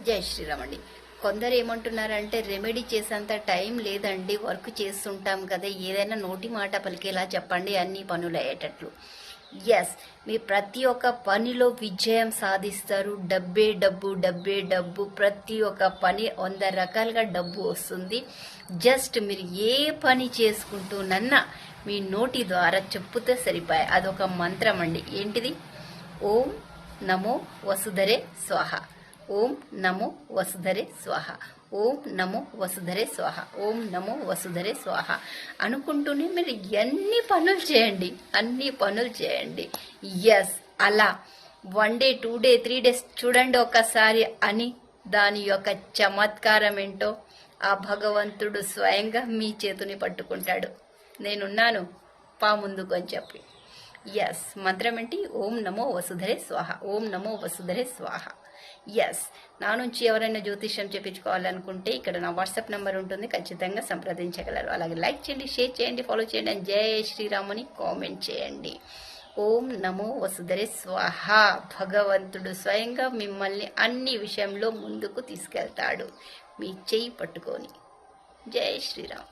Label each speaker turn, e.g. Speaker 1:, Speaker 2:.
Speaker 1: జై శ్రీరామ్ అండి. కొందరు ఏమంటున్నారంటే రెమెడీ చేసేంత టైం లేదండి, వర్క్ చేస్తుంటాం కదా, ఏదైనా నోటి మాట పలికేలా చెప్పండి అన్ని పనులు అయ్యేటట్లు. ఎస్, మీ ప్రతి ఒక్క పనిలో విజయం సాధిస్తారు. డబ్బే డబ్బు, డబ్బే డబ్బు. ప్రతి ఒక్క పని 100 రకాలుగా డబ్బు వస్తుంది. జస్ట్ మీరు ఏ పని చేసుకుంటూనన్నా మీ నోటి ద్వారా చెప్పుతే సరిపోయాయి. అదొక మంత్రం అండి. ఏంటిది? ఓం నమో వసుధరే స్వాహ, ఓం నమో వసుధరే స్వాహ, ఓం నమో వసుధరే స్వాహ, ఓం నమో వసుధరే స్వాహ అనుకుంటూనే మీరు అన్ని పనులు చేయండి. ఎస్, అలా 1 డే 2 డే 3 డేస్ చూడండి ఒకసారి అని దాని యొక్క చమత్కారం ఏంటో ఆ భగవంతుడు స్వయంగా మీ చేతిని పట్టుకుంటాడు. నేనున్నాను, పా ముందుకు అని చెప్పి. ఎస్, మంత్రం ఏంటి? ఓం నమో వసుధరే స్వాహ, ఓం నమో వసుధరే స్వాహ. ఎస్, నా నుంచి ఎవరైనా జ్యోతిష్యం చెప్పించుకోవాలనుకుంటే ఇక్కడ నా వాట్సాప్ నెంబర్ ఉంటుంది, ఖచ్చితంగా సంప్రదించగలరు. అలాగే లైక్ చేయండి, షేర్ చేయండి, ఫాలో చేయండి అండ్ జై శ్రీరాముని కామెంట్ చేయండి. ఓం నమో వసుధరే స్వాహ. భగవంతుడు స్వయంగా మిమ్మల్ని అన్ని విషయంలో ముందుకు తీసుకెళ్తాడు మీ చెయ్యి పట్టుకొని. జై శ్రీరామ్.